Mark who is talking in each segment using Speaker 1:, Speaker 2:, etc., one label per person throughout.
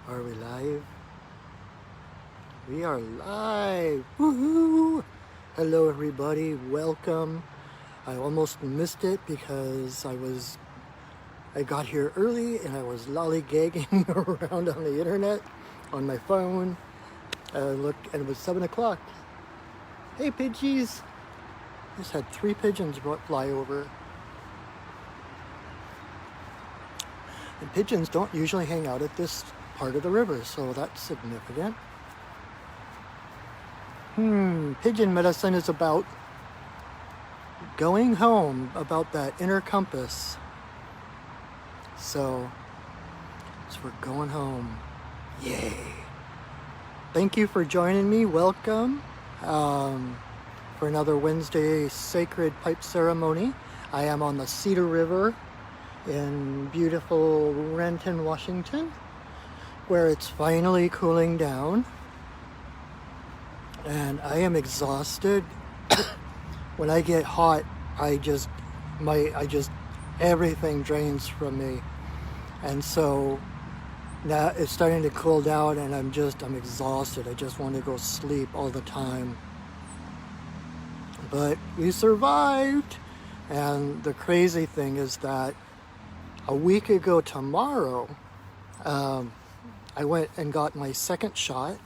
Speaker 1: Are we live? We are live! Woohoo! Hello everybody, welcome. I almost missed it because I got here early and I was lollygagging around on the internet, on my phone. Looked and it was 7 o'clock. Hey Pidgeys! Just had 3 pigeons fly over. And pigeons don't usually hang out at this part of the river, so that's significant. Pigeon medicine is about going home, about that inner compass. So we're going home. Yay. Thank you for joining me. Welcome for another Wednesday sacred pipe ceremony. I am on the Cedar River in beautiful Renton, Washington, where it's finally cooling down. And I am exhausted. When I get hot, everything drains from me. And so now it's starting to cool down and I'm exhausted. I just want to go sleep all the time. But we survived. And the crazy thing is that a week ago tomorrow, I went and got my second shot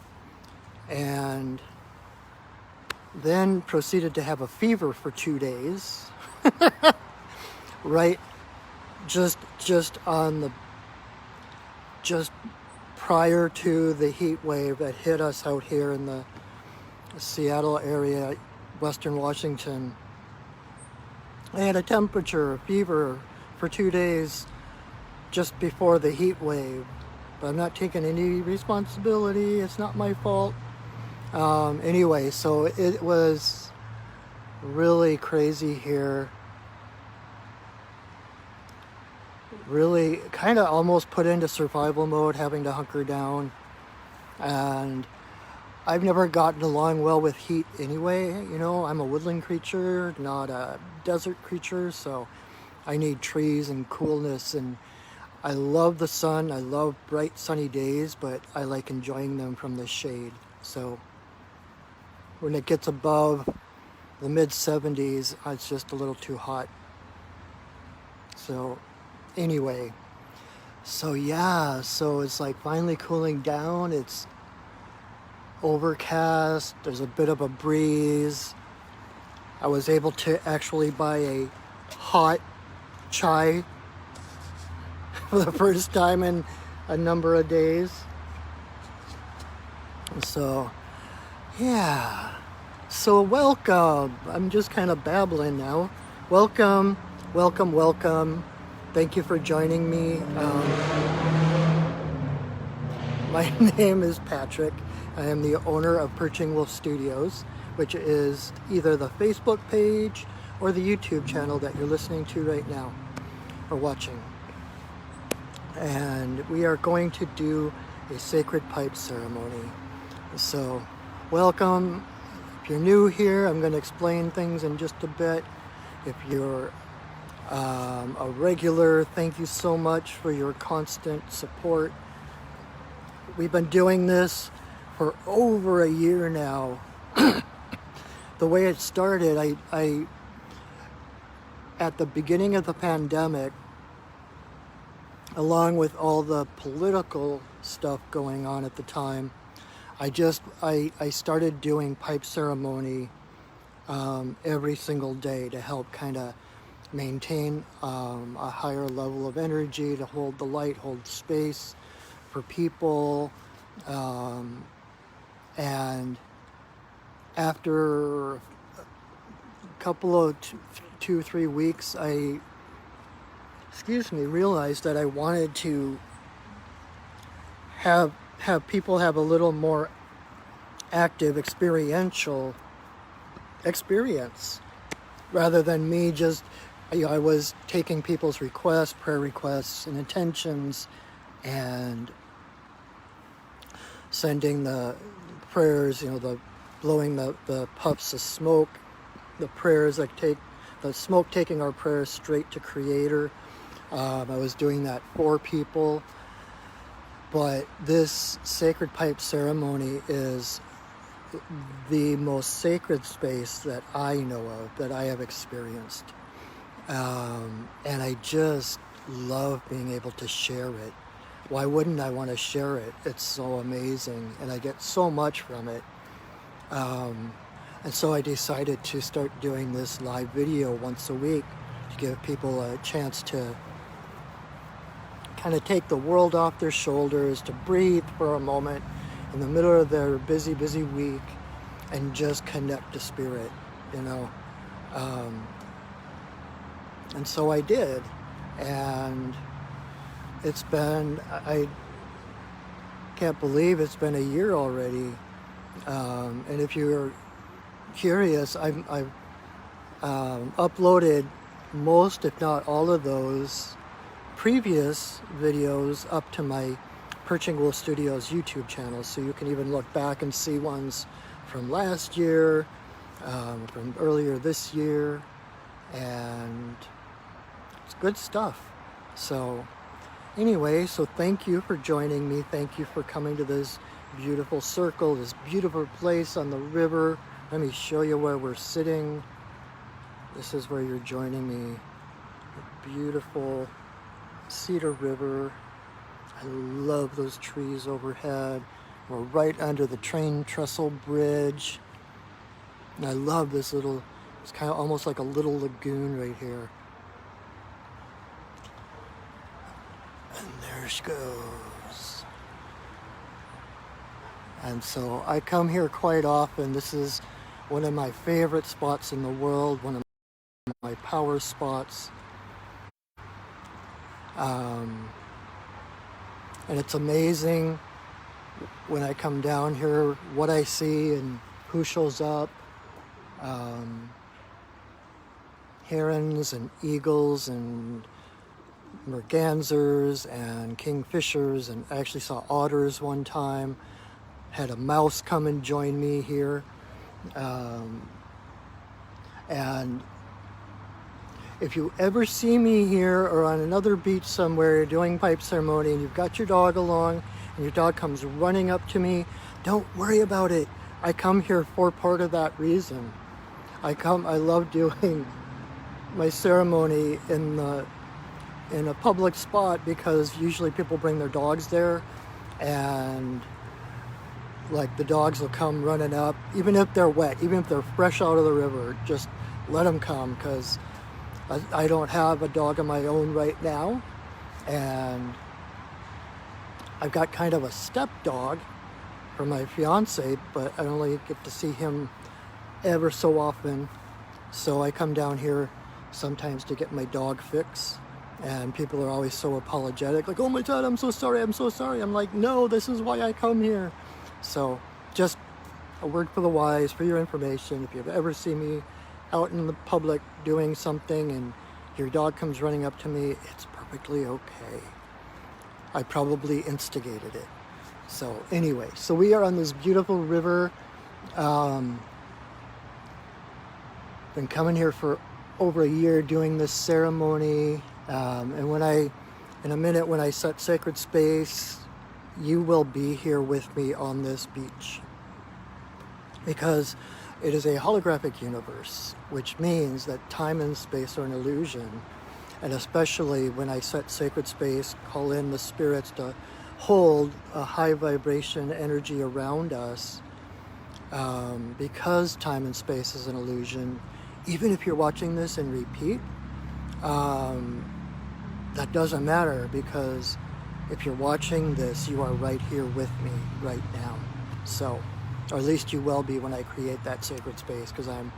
Speaker 1: and then proceeded to have a fever for 2 days. Right, just prior to the heat wave that hit us out here in the Seattle area, Western Washington. I had a temperature, a fever for 2 days just before the heat wave. But I'm not taking any responsibility. It's not my fault. Anyway, so it was really crazy here. Really kind of almost put into survival mode, having to hunker down. And I've never gotten along well with heat anyway. You know, I'm a woodland creature, not a desert creature. So I need trees and coolness, and I love the sun. I love bright sunny days, but I like enjoying them from the shade. So when it gets above the mid 70s, it's just a little too hot. So anyway, so it's like finally cooling down. It's overcast. There's a bit of a breeze. I was able to actually buy a hot chai for the first time in a number of days. So, yeah. So welcome. I'm just kind of babbling now. Welcome. Thank you for joining me. My name is Patrick. I am the owner of Perching Wolf Studios, which is either the Facebook page or the YouTube channel that you're listening to right now or watching. And we are going to do a sacred pipe ceremony. So, welcome. If you're new here, I'm going to explain things in just a bit. If you're a regular, thank you so much for your constant support. We've been doing this for over a year now. The way it started, I at the beginning of the pandemic, along with all the political stuff going on at the time, I started doing pipe ceremony every single day to help kind of maintain a higher level of energy, to hold the light, hold space for people. And after a couple of 2-3 weeks, I realized that I wanted to have people have a little more active experiential experience rather than me just, I was taking people's requests, prayer requests and intentions and sending the prayers, the blowing the puffs of smoke, the prayers that take the smoke, taking our prayers straight to Creator. I was doing that for people. But this sacred pipe ceremony is the most sacred space that I know of, that I have experienced. And I just love being able to share it. Why wouldn't I want to share it? It's so amazing, and I get so much from it. And so I decided to start doing this live video once a week to give people a chance to kind of take the world off their shoulders, to breathe for a moment in the middle of their busy, busy week and just connect to spirit, you know. And so I did. And it's been, I can't believe it's been a year already. And if you're curious, I've uploaded most, if not all of those previous videos up to my Perching Wolf Studios YouTube channel. So you can even look back and see ones from last year, from earlier this year, and it's good stuff. So anyway, so thank you for joining me. Thank you for coming to this beautiful circle, this beautiful place on the river. Let me show you where we're sitting. This is where you're joining me. The beautiful Cedar River. I love those trees overhead. We're right under the train trestle bridge. And I love this little, it's kind of almost like a little lagoon right here. And there she goes. And so I come here quite often. This is one of my favorite spots in the world, one of my power spots. And it's amazing when I come down here what I see and who shows up. Herons and eagles and mergansers and kingfishers, and I actually saw otters one time. Had a mouse come and join me here. And if you ever see me here or on another beach somewhere doing pipe ceremony and you've got your dog along and your dog comes running up to me, don't worry about it. I come here for part of that reason. I love doing my ceremony in a public spot because usually people bring their dogs there, and like the dogs will come running up, even if they're wet, even if they're fresh out of the river, just let them come, because I don't have a dog of my own right now, and I've got kind of a step dog for my fiance, but I only get to see him ever so often. So I come down here sometimes to get my dog fix, and people are always so apologetic, like, oh my God, I'm so sorry, I'm so sorry. I'm like, no, this is why I come here. So just a word for the wise, for your information. If you've ever seen me out in the public doing something and your dog comes running up to me, it's perfectly okay. I probably instigated it. So anyway, so we are on this beautiful river. Been coming here for over a year doing this ceremony. And in a minute, when I set sacred space, you will be here with me on this beach, because it is a holographic universe, which means that time and space are an illusion. And especially when I set sacred space, call in the spirits to hold a high vibration energy around us, because time and space is an illusion. Even if you're watching this in repeat, that doesn't matter, because if you're watching this, you are right here with me right now. So, or at least you will be when I create that sacred space, because I'm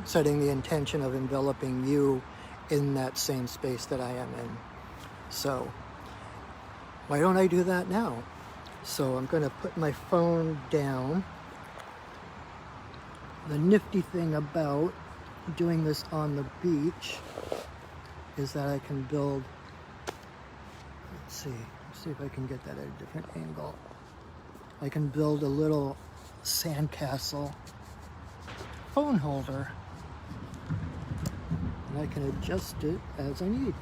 Speaker 1: setting the intention of enveloping you in that same space that I am in. So why don't I do that now? So I'm going to put my phone down. The nifty thing about doing this on the beach is that I can build, let's see if I can get that at a different angle. I can build a little sandcastle phone holder, and I can adjust it as I need.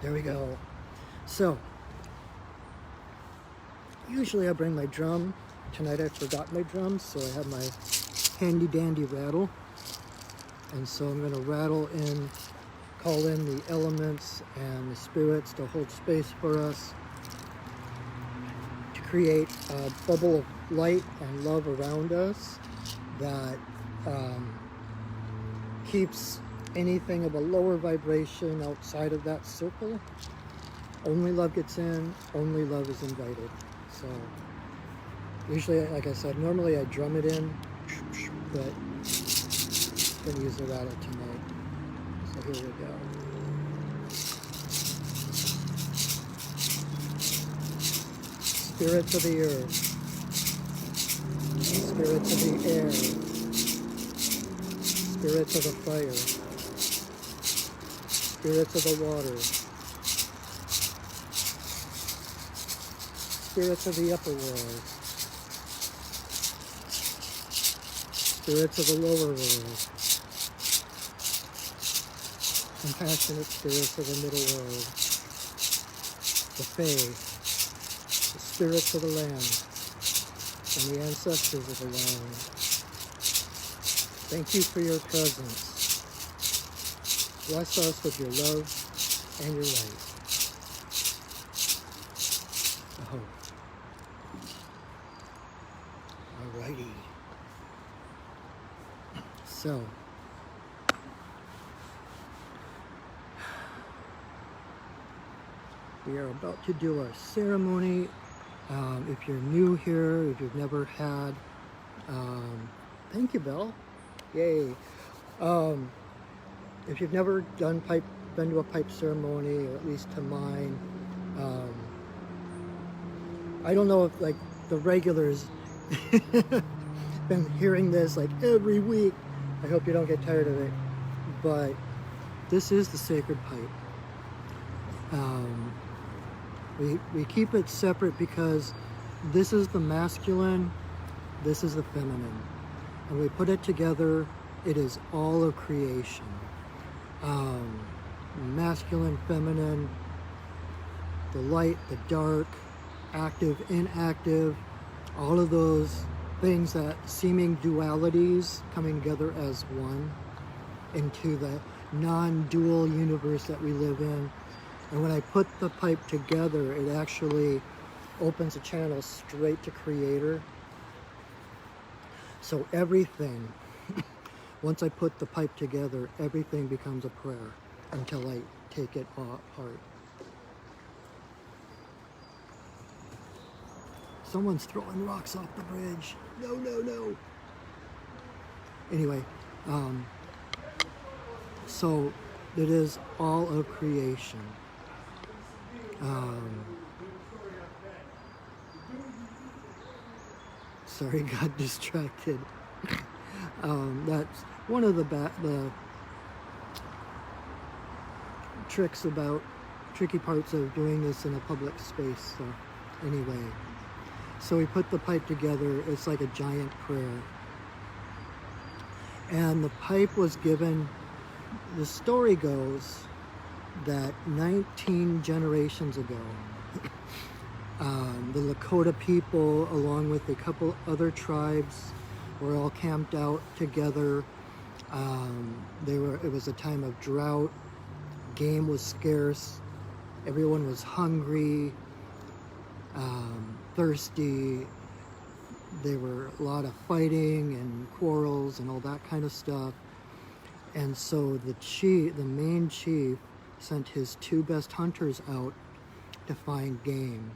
Speaker 1: There we go. So Usually I bring my drum. Tonight I forgot my drum, so I have my handy dandy rattle. And so I'm going to rattle in, call in the elements and the spirits to hold space for us, to create a bubble of light and love around us that keeps anything of a lower vibration outside of that circle. Only love gets in, only love is invited. So usually, like I said, normally I drum it in, but I'm going to use the rattle tonight. So here we go. Spirits of the earth, spirits of the air, spirits of the fire, spirits of the water, spirits of the upper world, spirits of the lower world, compassionate spirits of the middle world, the Fae, the spirits of the land, and the ancestors of the land. Thank you for your presence. Bless us with your love and your light. Oh. Alrighty. So, we are about to do our ceremony. If you're new here, if you've never had, thank you, Belle. Yay. If you've never been to a pipe ceremony, or at least to mine, I don't know if like the regulars been hearing this like every week. I hope you don't get tired of it, but this is the sacred pipe. We keep it separate because this is the masculine, this is the feminine. And we put it together, it is all of creation. Masculine, feminine, the light, the dark, active, inactive, all of those things, that seeming dualities coming together as one into the non-dual universe that we live in. And when I put the pipe together, it actually opens a channel straight to Creator. So everything, once I put the pipe together, everything becomes a prayer until I take it apart. Someone's throwing rocks off the bridge. No, no, no. Anyway, so it is all of creation. Sorry, got distracted. That's one of the tricky parts of doing this in a public space. So anyway, so we put the pipe together. It's like a giant prayer. And the pipe was given, the story goes that 19 generations ago, the Lakota people, along with a couple other tribes, were all camped out together. It was a time of drought. Game was scarce. Everyone was hungry, thirsty. There were a lot of fighting and quarrels and all that kind of stuff. And so the main chief, sent his two best hunters out to find game.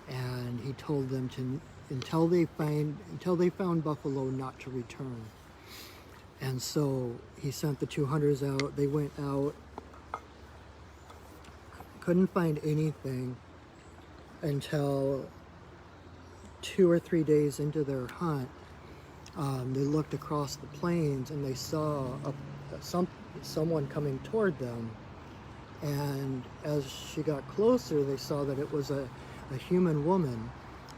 Speaker 1: And he told them to, until they found buffalo, not to return. And so he sent the two hunters out. They went out, couldn't find anything until 2 or 3 days into their hunt. They looked across the plains and they saw someone coming toward them. And as she got closer, they saw that it was a human woman,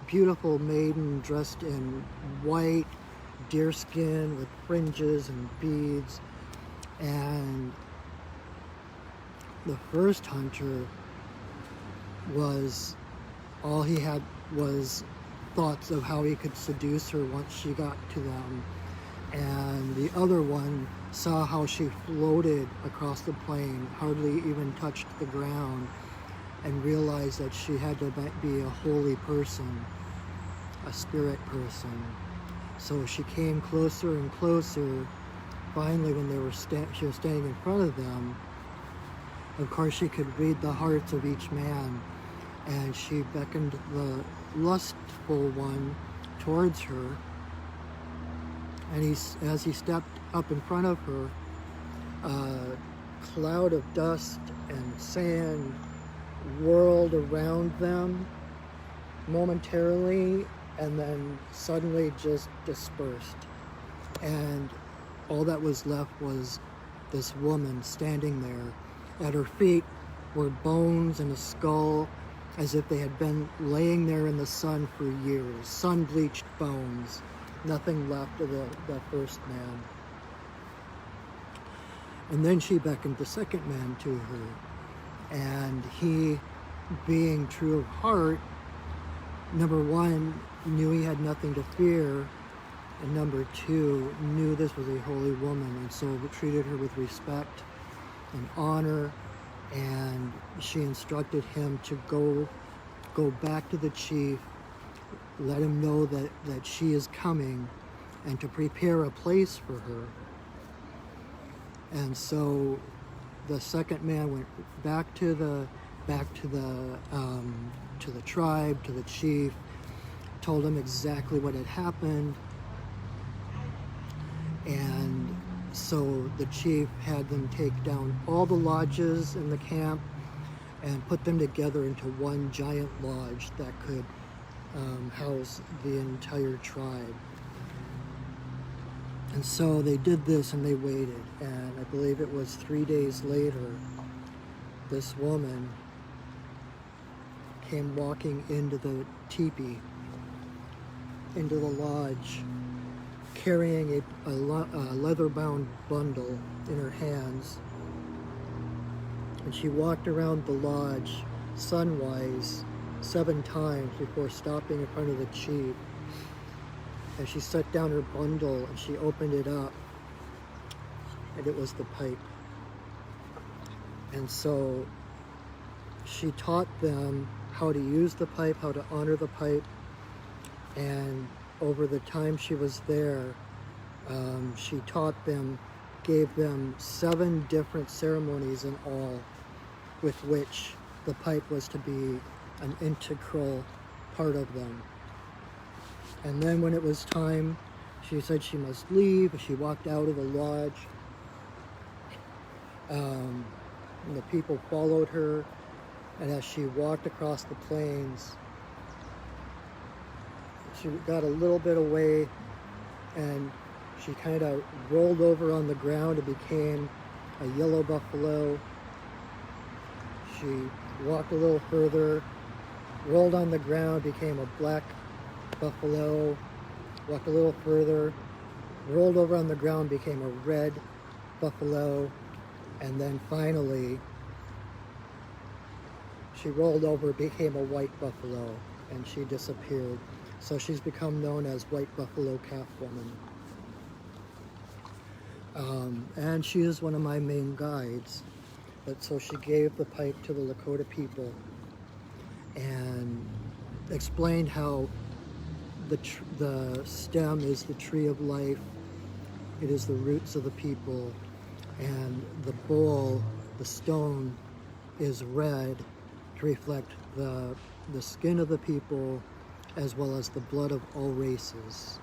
Speaker 1: beautiful maiden dressed in white deerskin with fringes and beads. And the first hunter was, all he had was thoughts of how he could seduce her once she got to them. And the other one saw how she floated across the plain, hardly even touched the ground, and realized that she had to be a holy person, a spirit person. So she came closer and closer. Finally, when she was standing in front of them, of course she could read the hearts of each man, and she beckoned the lustful one towards her. And as he stepped up in front of her, a cloud of dust and sand whirled around them momentarily, and then suddenly just dispersed. And all that was left was this woman standing there. At her feet were bones and a skull, as if they had been laying there in the sun for years. Sun-bleached bones. Nothing left of the first man. And then she beckoned the second man to her. And he, being true of heart, number one, knew he had nothing to fear, and number two, knew this was a holy woman, and so treated her with respect and honor. And she instructed him to go back to the chief, let him know that she is coming, and to prepare a place for her. And so the second man went back to the tribe, to the chief, told him exactly what had happened. And so the chief had them take down all the lodges in the camp and put them together into one giant lodge that could house the entire tribe. And so they did this, and they waited, and I believe it was 3 days later, this woman came walking into the teepee, into the lodge, carrying a leather-bound bundle in her hands. And she walked around the lodge sunwise 7 times before stopping in front of the chief. And she set down her bundle and she opened it up, and it was the pipe. And so she taught them how to use the pipe, how to honor the pipe. And over the time she was there, she taught them, gave them 7 different ceremonies in all, with which the pipe was to be an integral part of them. And then when it was time, she said she must leave. She walked out of the lodge. And the people followed her. And as she walked across the plains, she got a little bit away, and she kind of rolled over on the ground and became a yellow buffalo. She walked a little further, rolled on the ground, became a black buffalo, walked a little further, rolled over on the ground, became a red buffalo, and then finally she rolled over, became a white buffalo, and she disappeared. So she's become known as White Buffalo Calf Woman. And she is one of my main guides. But so she gave the pipe to the Lakota people and explained how the stem is the tree of life. It is the roots of the people. And the bowl, the stone, is red to reflect the skin of the people, as well as the blood of all races.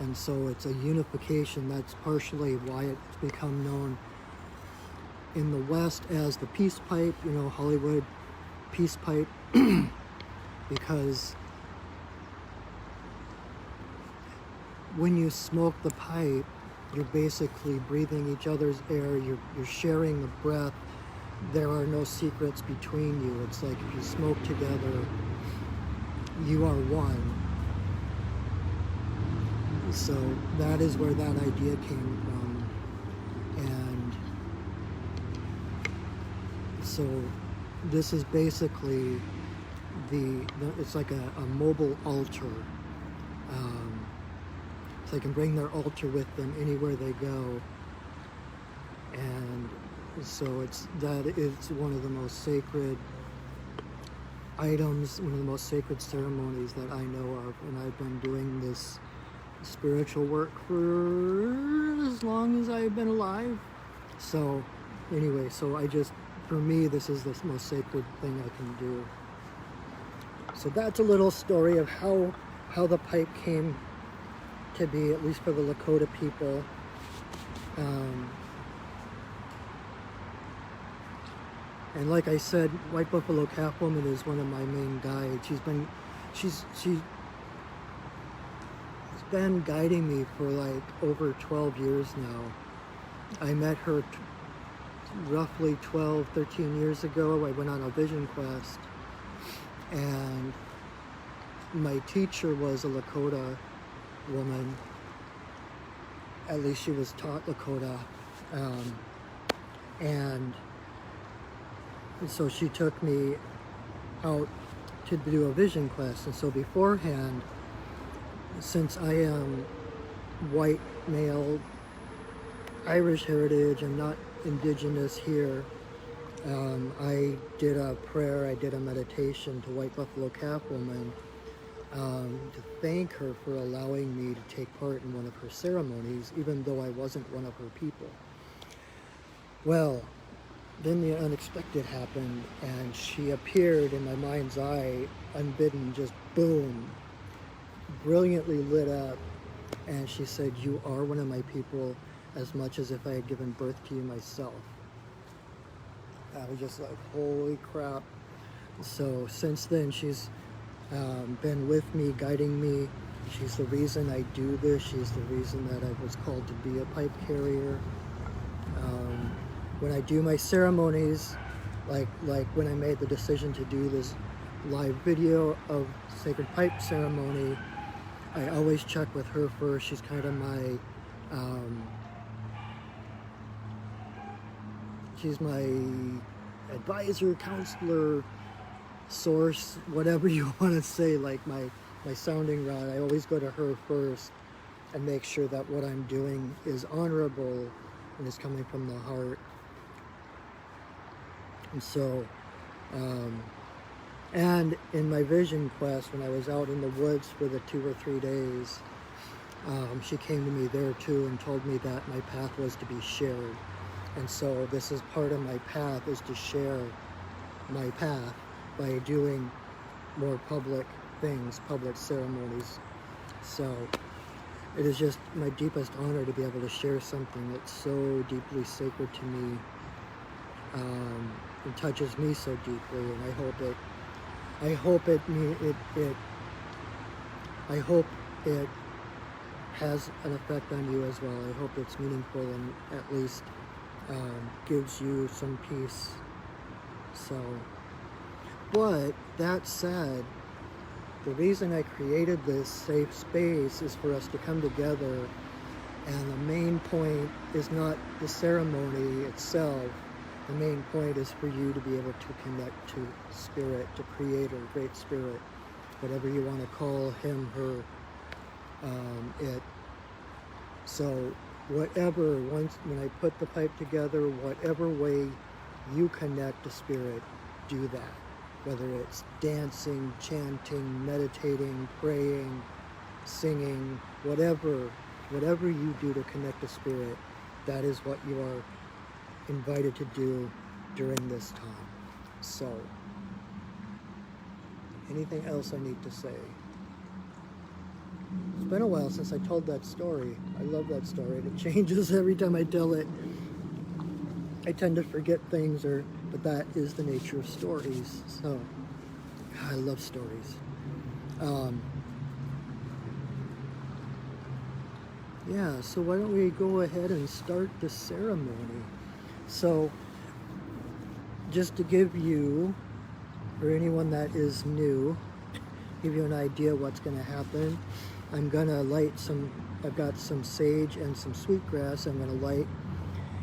Speaker 1: And so it's a unification. That's partially why it's become known in the West as the peace pipe, Hollywood peace pipe, because when you smoke the pipe, you're basically breathing each other's air, you're sharing the breath. There are no secrets between you. It's like if you smoke together, you are one. So that is where that idea came from. So this is basically it's like a mobile altar. So they can bring their altar with them anywhere they go. And so it's one of the most sacred items, one of the most sacred ceremonies that I know of, and I've been doing this spiritual work for as long as I've been alive. So anyway, for me, this is the most sacred thing I can do. So that's a little story of how the pipe came to be, at least for the Lakota people. And like I said, White Buffalo Calf Woman is one of my main guides. She's been guiding me for like over 12 years now. I met her roughly 12, 13 years ago. I went on a vision quest, and my teacher was a Lakota woman. At least she was taught Lakota. And so she took me out to do a vision quest. And so beforehand, since I am white, male, Irish heritage, and not indigenous here, I did a prayer, I did a meditation to White Buffalo Calf Woman to thank her for allowing me to take part in one of her ceremonies, even though I wasn't one of her people. Well, then the unexpected happened, and she appeared in my mind's eye, unbidden, just boom, brilliantly lit up, and she said, "You are one of my people as much as if I had given birth to you myself." I was just like, holy crap. So since then, she's been with me, guiding me. She's the reason I do this. She's the reason that I was called to be a pipe carrier. When I do my ceremonies, like when I made the decision to do this live video of Sacred Pipe ceremony, I always check with her first. She's kind of my, she's my advisor, counselor, source, whatever you want to say, like my sounding rod. I always go to her first and make sure that what I'm doing is honorable and is coming from the heart. And so, and in my vision quest, when I was out in the woods for the 2 or 3 days, she came to me there too and told me that my path was to be shared. And so this is part of my path, is to share my path by doing more public things, public ceremonies. So it is just my deepest honor to be able to share something that's so deeply sacred to me. It touches me so deeply, and I hope it has an effect on you as well. I hope it's meaningful and at least gives you some peace. So, but that said, the reason I created this safe space is for us to come together, and the main point is not the ceremony itself. The main point is for you to be able to connect to Spirit, to Creator, Great Spirit, whatever you want to call him, her, it. So whatever, when I put the pipe together, whatever way you connect to Spirit, do that. Whether it's dancing, chanting, meditating, praying, singing, whatever you do to connect to Spirit, that is what you are invited to do during this time. So, anything else I need to say? It's been a while since I told that story. I love that story. It changes every time I tell it. I tend to forget things, but that is the nature of stories. So, I love stories. Yeah, so why don't we go ahead and start the ceremony? So, just to give you, or anyone that is new, give you an idea what's going to happen, I'm going to light I've got some sage and some sweetgrass I'm going to light,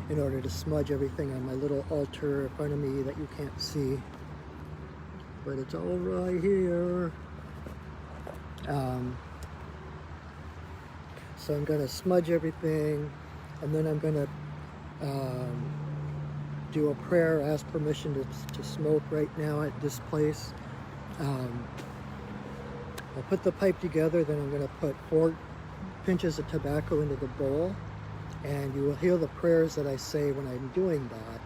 Speaker 1: in order to smudge everything on my little altar in front of me that you can't see. But it's all right here. So I'm going to smudge everything, and then I'm going to do a prayer, ask permission to smoke right now at this place. I'll put the pipe together, then I'm going to put 4 pinches of tobacco into the bowl, and you will hear the prayers that I say when I'm doing that.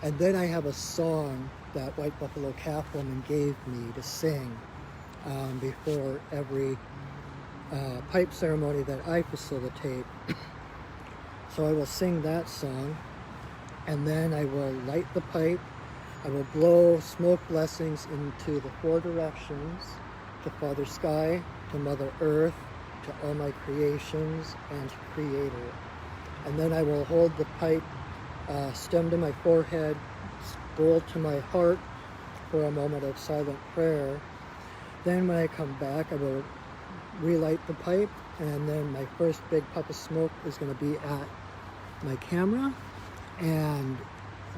Speaker 1: And then I have a song that White Buffalo Calf Woman gave me to sing before every pipe ceremony that I facilitate. So I will sing that song, and then I will light the pipe. I will blow smoke blessings into the 4 directions, to Father Sky, to Mother Earth, to all my creations, and to Creator. And then I will hold the pipe stem to my forehead, bowl to my heart for a moment of silent prayer. Then when I come back, I will relight the pipe, and then my first big puff of smoke is going to be at my camera. And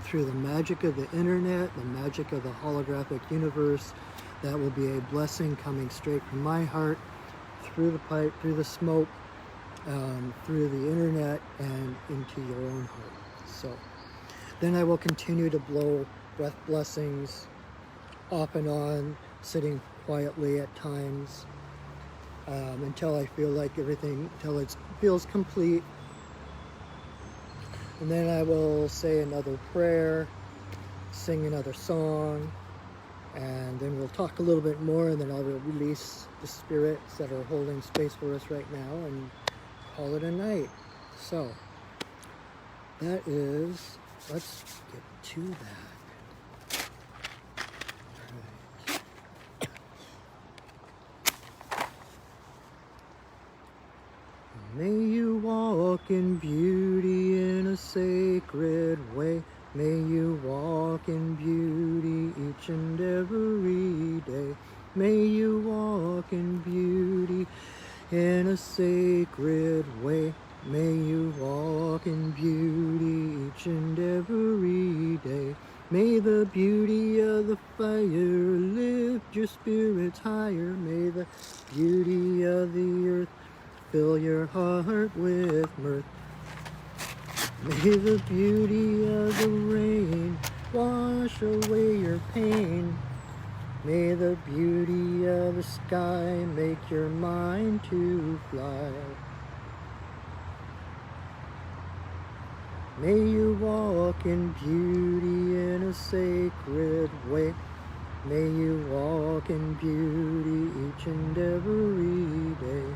Speaker 1: through the magic of the internet, the magic of the holographic universe, that will be a blessing coming straight from my heart, through the pipe, through the smoke, through the internet, and into your own heart. So then I will continue to blow breath blessings off and on, sitting quietly at times, until I feel like everything, until it feels complete. And then I will say another prayer, sing another song, and then we'll talk a little bit more, and then I'll release the spirits that are holding space for us right now and call it a night. So that is, let's get to that. May you walk in beauty in a sacred way. May you walk in beauty each and every day. May you walk in beauty in a sacred way. May you walk in beauty each and every day. May the beauty of the fire lift your spirits higher. May the beauty of the earth fill your heart with mirth. May the beauty of the rain wash away your pain. May the beauty of the sky make your mind to fly. May you walk in beauty in a sacred way. May you walk in beauty each and every day.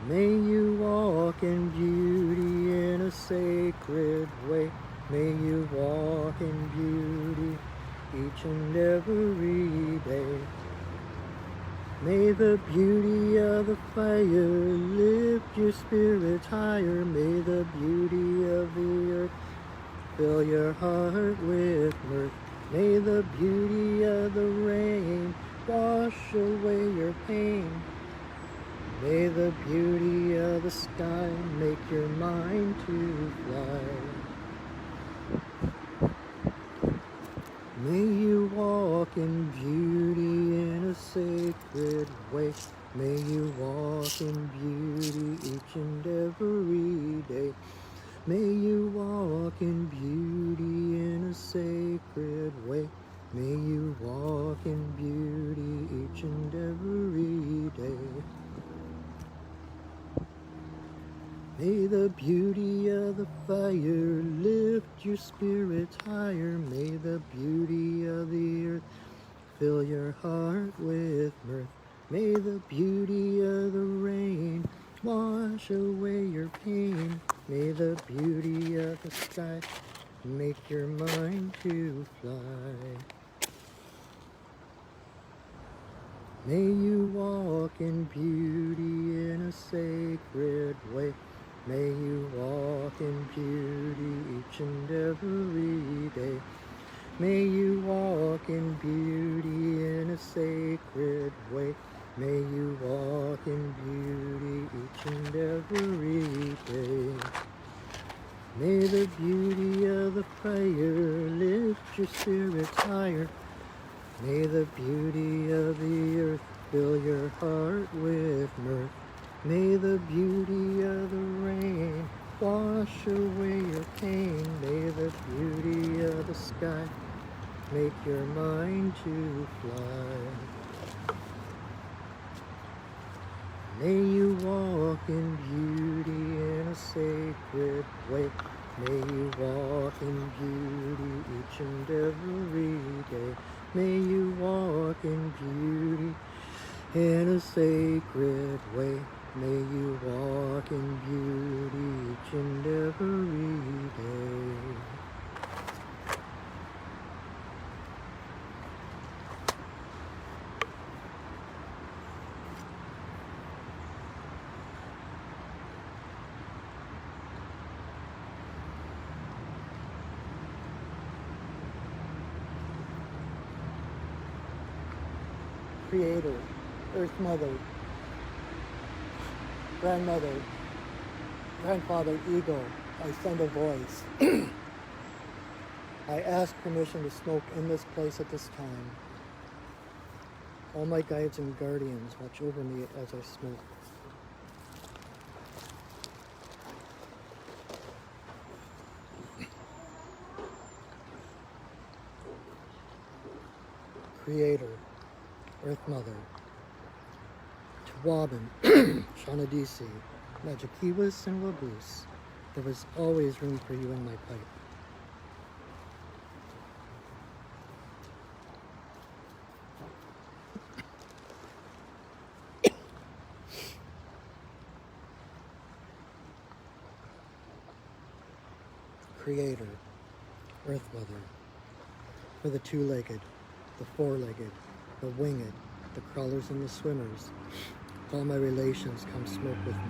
Speaker 1: May you walk in beauty in a sacred way. May you walk in beauty each and every day. May the beauty of the fire lift your spirits higher. May the beauty of the earth fill your heart with mirth. May the beauty of the rain wash away your pain. May the beauty of the sky make your mind to fly. May you walk in beauty in a sacred way. May you walk in beauty each and every day. May you walk in beauty in a sacred way. May you walk in beauty each and every day. May the beauty of the fire lift your spirits higher. May the beauty of the earth fill your heart with mirth. May the beauty of the rain wash away your pain. May the beauty of the sky make your mind to fly. May you walk in beauty in a sacred way. May you walk in beauty each and every day. May you walk in beauty in a sacred way. May you walk in beauty each and every day. May the beauty of the fire lift your spirits higher. May the beauty of the earth fill your heart with mirth. May the beauty of the rain wash away your pain. May the beauty of the sky make your mind to fly. May you walk in beauty in a sacred way. May you walk in beauty each and every day. May you walk in beauty in a sacred way. May you walk in beauty each and every day. Creator, Earth Mother, Grandmother, Grandfather Eagle, I send a voice. I ask permission to smoke in this place at this time. All my guides and guardians watch over me as I smoke. Creator, Earth Mother, Tawabin, Shanadisi, Majikiwas, and Waboos, there was always room for you in my pipe. Creator, Earth Mother, for the two-legged, the four-legged, the winged, the crawlers and the swimmers, all my relations come smoke with me.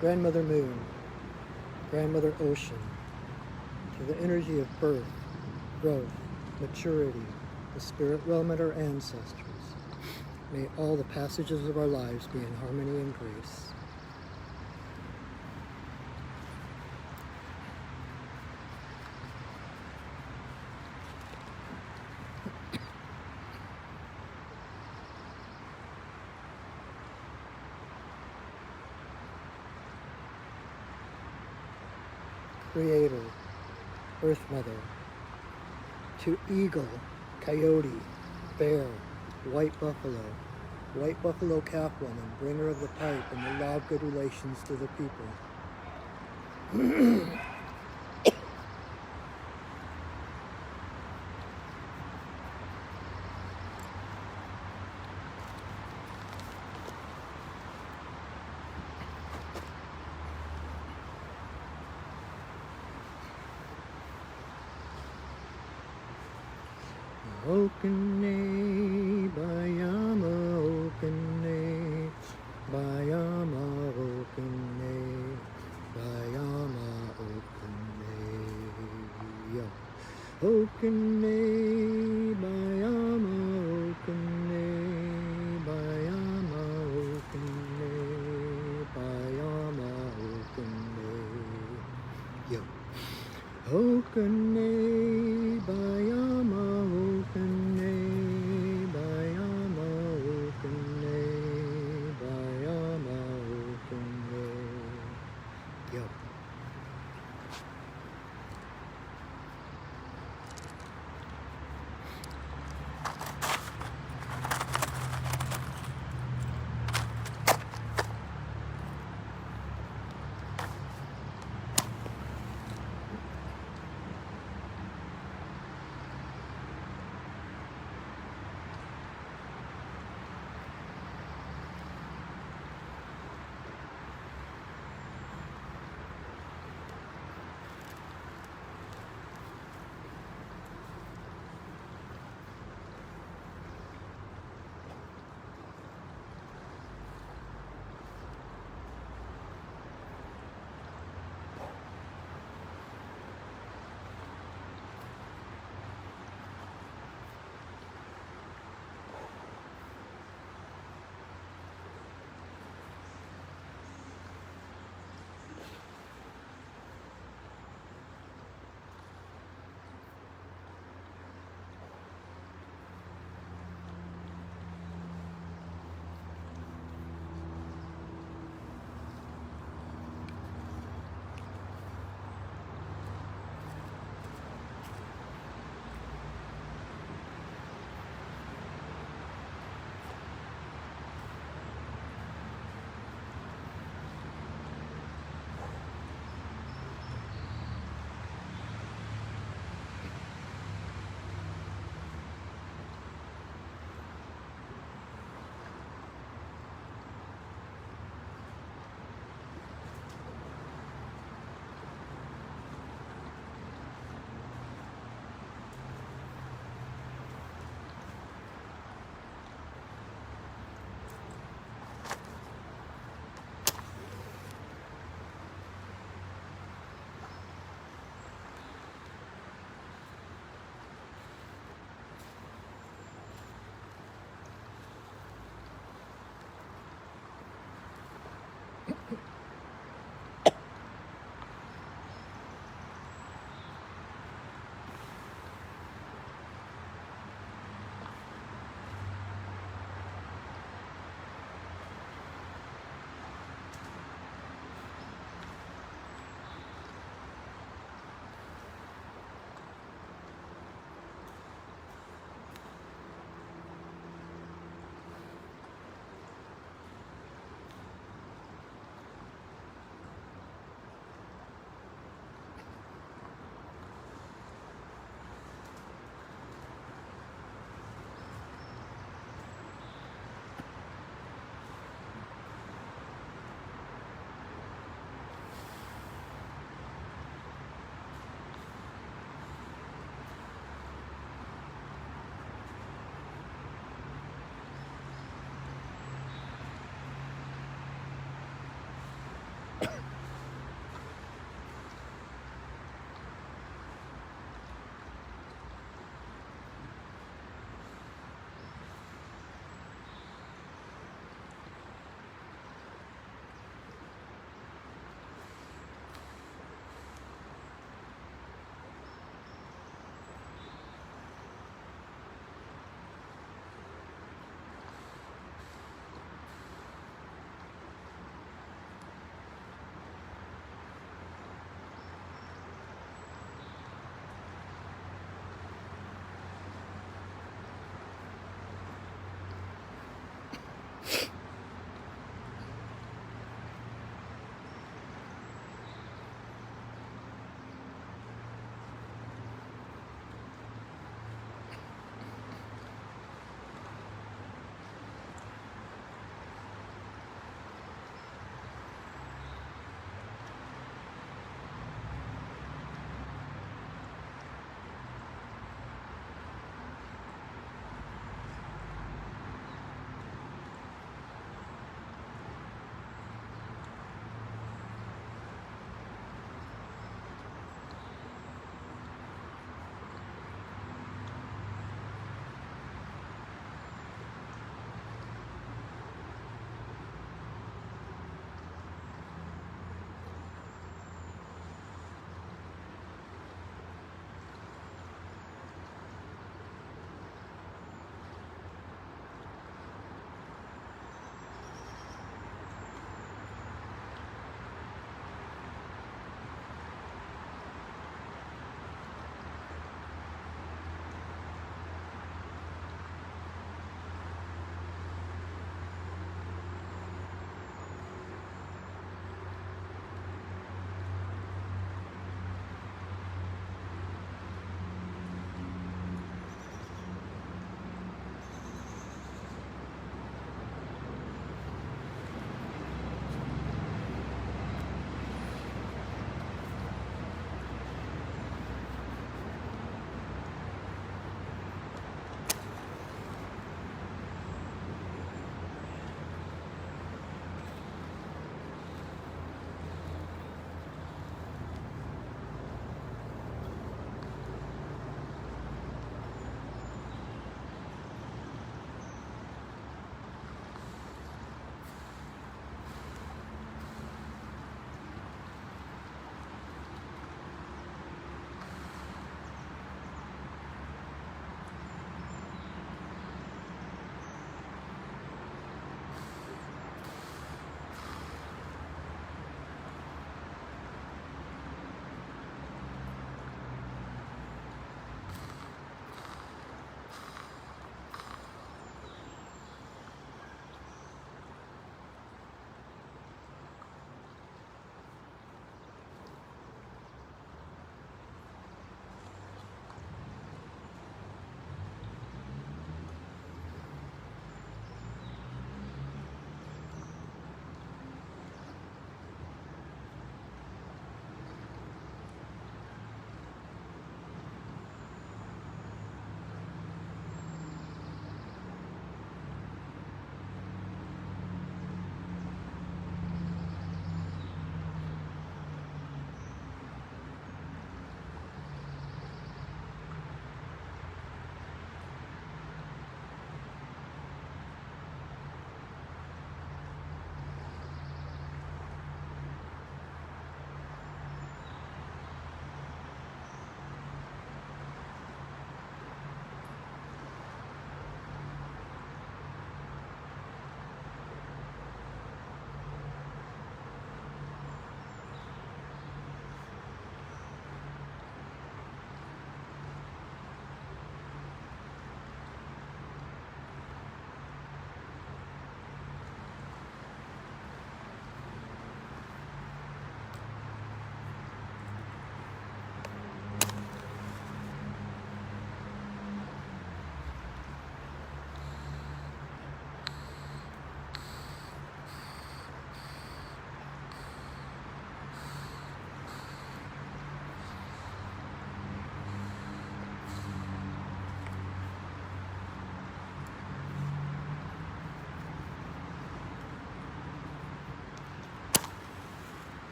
Speaker 1: Grandmother Moon, Grandmother Ocean, to the energy of birth, growth, maturity, the spirit realm and our ancestors, may all the passages of our lives be in harmony and grace. Creator, Earth Mother, to eagle, coyote, bear, white buffalo calf woman, bringer of the pipe and the law of good relations to the people. Okene, Bayama, Okene, Bayama, Okene, Bayama, Okene, yo. Okene, Bayama, Okene, Bayama, Okene, Bayama, Okene, yo. Okene, Bayama, Okene, Bayama, Okene, Bayama, Okene, yo.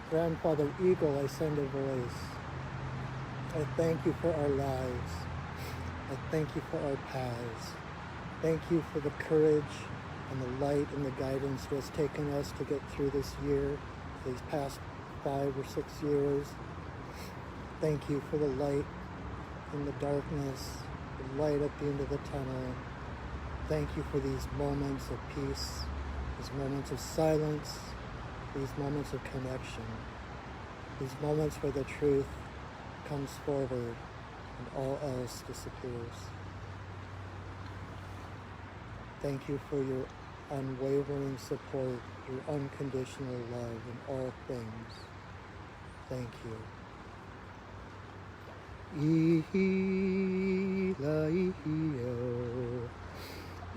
Speaker 1: grandfather eagle, I send a voice. I thank you for our lives. I thank you for our paths. Thank you for the courage and the light and the guidance that's taken us to get through this year, these past 5 or 6 years. Thank you for the light in the darkness, the light at the end of the tunnel. Thank you for these moments of peace, these moments of silence, these moments of connection, these moments where the truth comes forward and all else disappears. Thank you for your unwavering support, your unconditional love in all things. Thank you. Ihila ihio,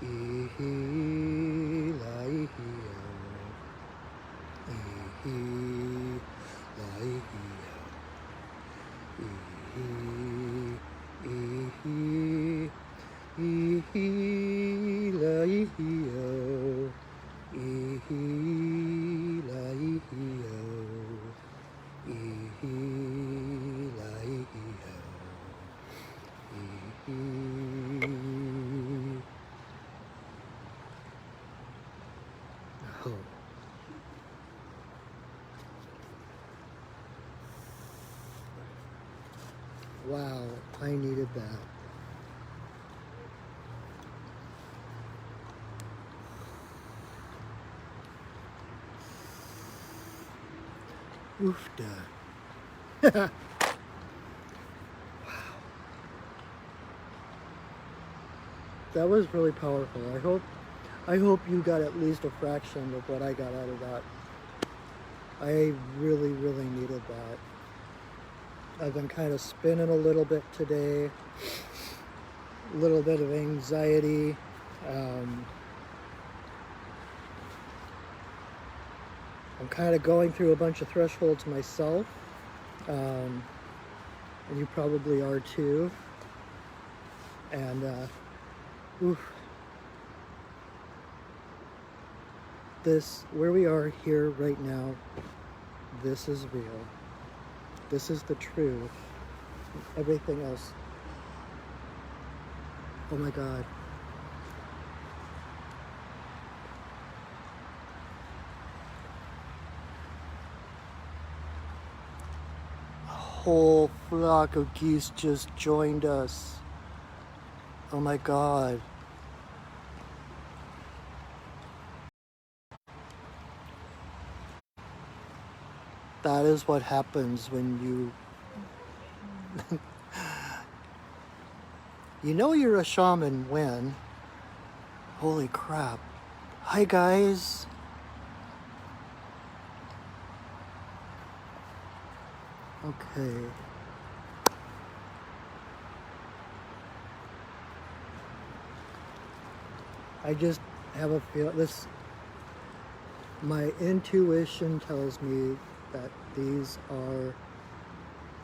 Speaker 1: ihila ihio, ihila ihio, ihila ihio, ihila ihio, ihila ihio. Oh. Wow, I needed that. Oofda. That was really powerful. I hope you got at least a fraction of what I got out of that. I really, really needed that. I've been kind of spinning a little bit today. A little bit of anxiety. I'm kind of going through a bunch of thresholds myself. And you probably are too. And where we are here right now, this is real. This is the truth. Everything else. Oh my God. A whole flock of geese just joined us. Oh my God. That is what happens when you you know you're a shaman when, holy crap. Hi guys. Okay. I just have a feel my intuition tells me that these are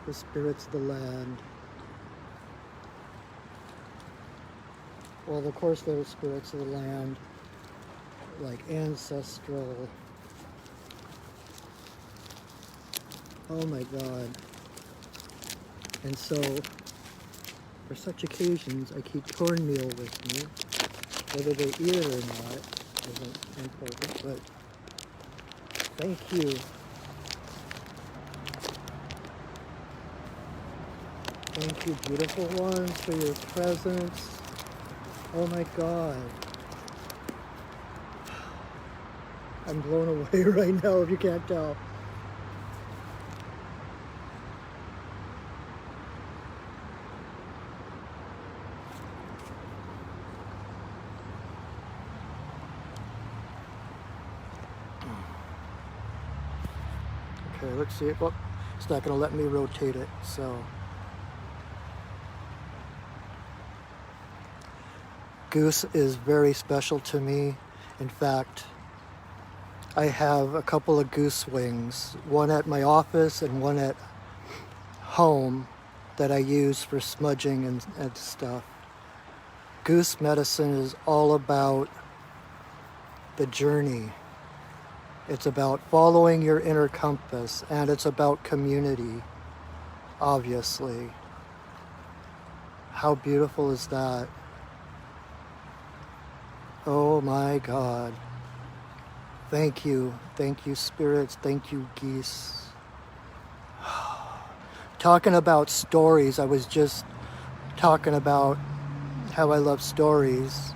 Speaker 1: the spirits of the land. Well, of course they're spirits of the land, like ancestral. Oh my God. And so, for such occasions, I keep cornmeal with me. Whether they eat it or not isn't important, but thank you. Thank you, beautiful ones, for your presence. Oh my God. I'm blown away right now, if you can't tell. Okay, let's see. Well, it's not going to let me rotate it, so. Goose is very special to me. In fact, I have a couple of goose wings, one at my office and one at home that I use for smudging and stuff. Goose medicine is all about the journey. It's about following your inner compass, and it's about community, obviously. How beautiful is that? Oh my God. Thank you, spirits, thank you, geese. Talking about stories, I was just talking about how I love stories.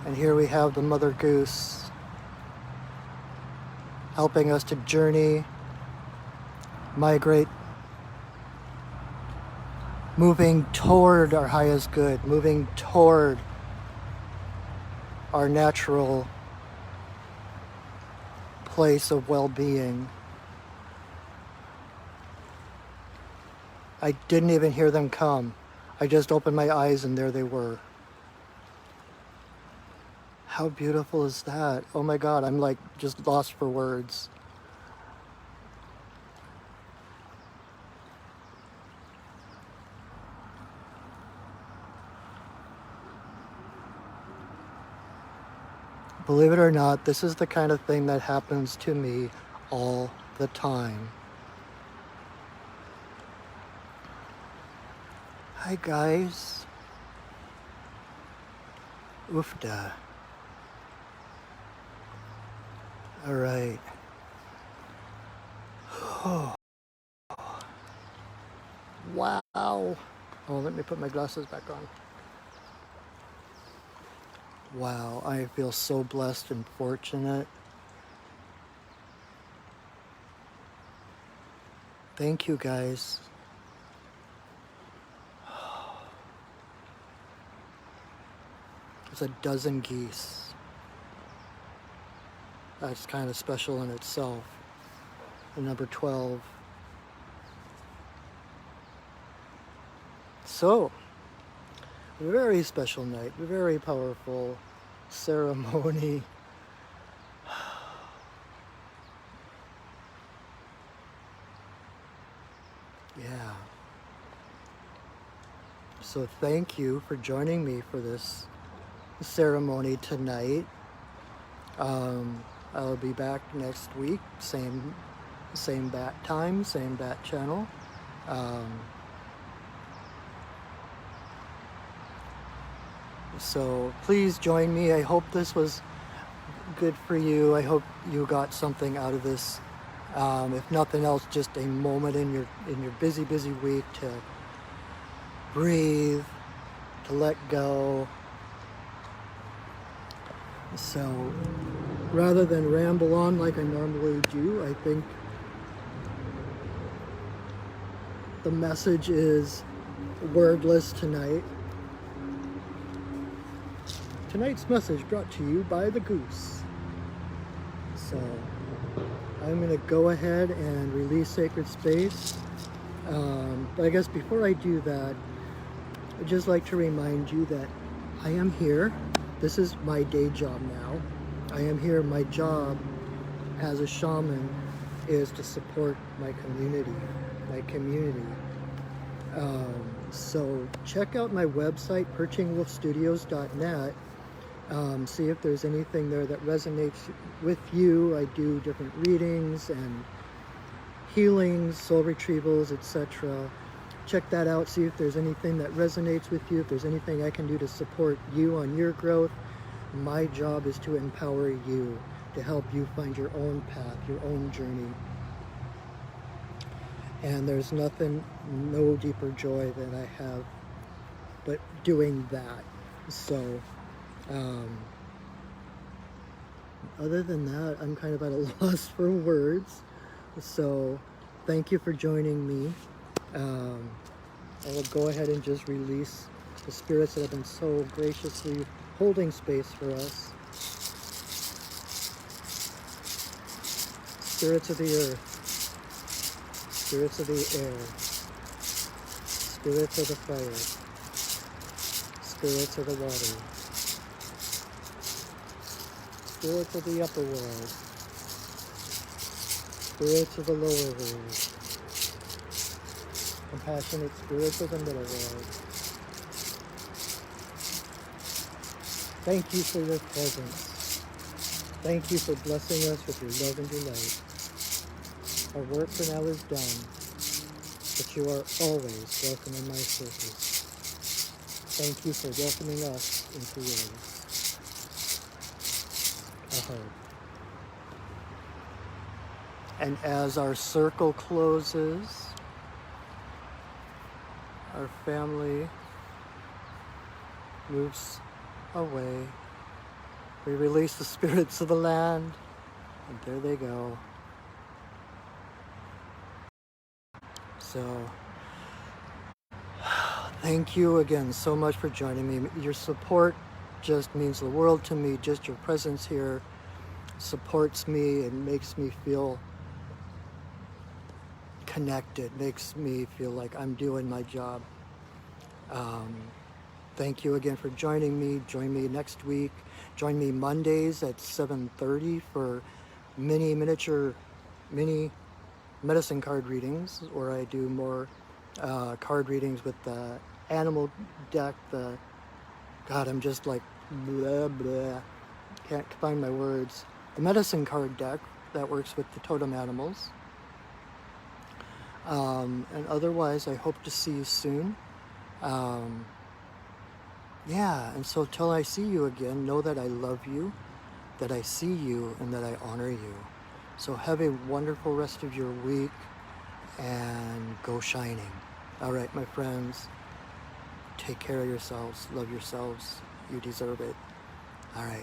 Speaker 1: And here we have the Mother Goose helping us to journey, migrate, moving toward our highest good, moving toward our natural place of well-being. I didn't even hear them come. I just opened my eyes and there they were. How beautiful is that? Oh my God, I'm like just lost for words. Believe it or not, this is the kind of thing that happens to me all the time. Hi guys. Oofda. All right. Oh. Wow. Oh, let me put my glasses back on. Wow, I feel so blessed and fortunate. Thank you guys. There's a dozen geese. That's kind of special in itself. And number 12. So, a very special night, a very powerful ceremony. Yeah. So thank you for joining me for this ceremony tonight. I'll be back next week, same bat time, same bat channel. So please join me. I hope this was good for you. I hope you got something out of this. If nothing else, just a moment in your busy week to breathe, to let go. So rather than ramble on like I normally do, I think the message is wordless tonight. Tonight's message brought to you by the Goose. So I'm going to go ahead and release Sacred Space. But I guess before I do that, I'd just like to remind you that I am here. This is my day job now. I am here. My job as a shaman is to support my community. So check out my website, perchingwolfstudios.net. See if there's anything there that resonates with you. I do different readings and healings, soul retrievals, etc. Check that out. See if there's anything that resonates with you. If there's anything I can do to support you on your growth. My job is to empower you, to help you find your own path, your own journey. And there's no deeper joy than I have but doing that. So other than that, I'm kind of at a loss for words. So thank you for joining me. I will go ahead and just release the spirits that have been so graciously holding space for us. Spirits of the earth, spirits of the air, spirits of the fire, spirits of the water, spirits of the upper world, spirits of the lower world, compassionate spirits of the middle world. Thank you for your presence. Thank you for blessing us with your love and your light. Our work for now is done, but you are always welcome in my circles. Thank you for welcoming us into yours. A hug. And as our circle closes, our family moves away. We release the spirits of the land, and there they go. So, thank you again so much for joining me. Your support just means the world to me. Just your presence here supports me and makes me feel connected, makes me feel like I'm doing my job. Thank you again for joining me. Join me next week. Join me Mondays at 7:30 for mini medicine card readings, where I do more card readings with the animal deck. God, I'm just like blah blah. Can't find my words. The medicine card deck that works with the totem animals. And otherwise, I hope to see you soon. Yeah, and so till I see you again, know that I love you, that I see you, and that I honor you. So have a wonderful rest of your week, and go shining. All right, my friends, take care of yourselves, love yourselves, you deserve it. All right,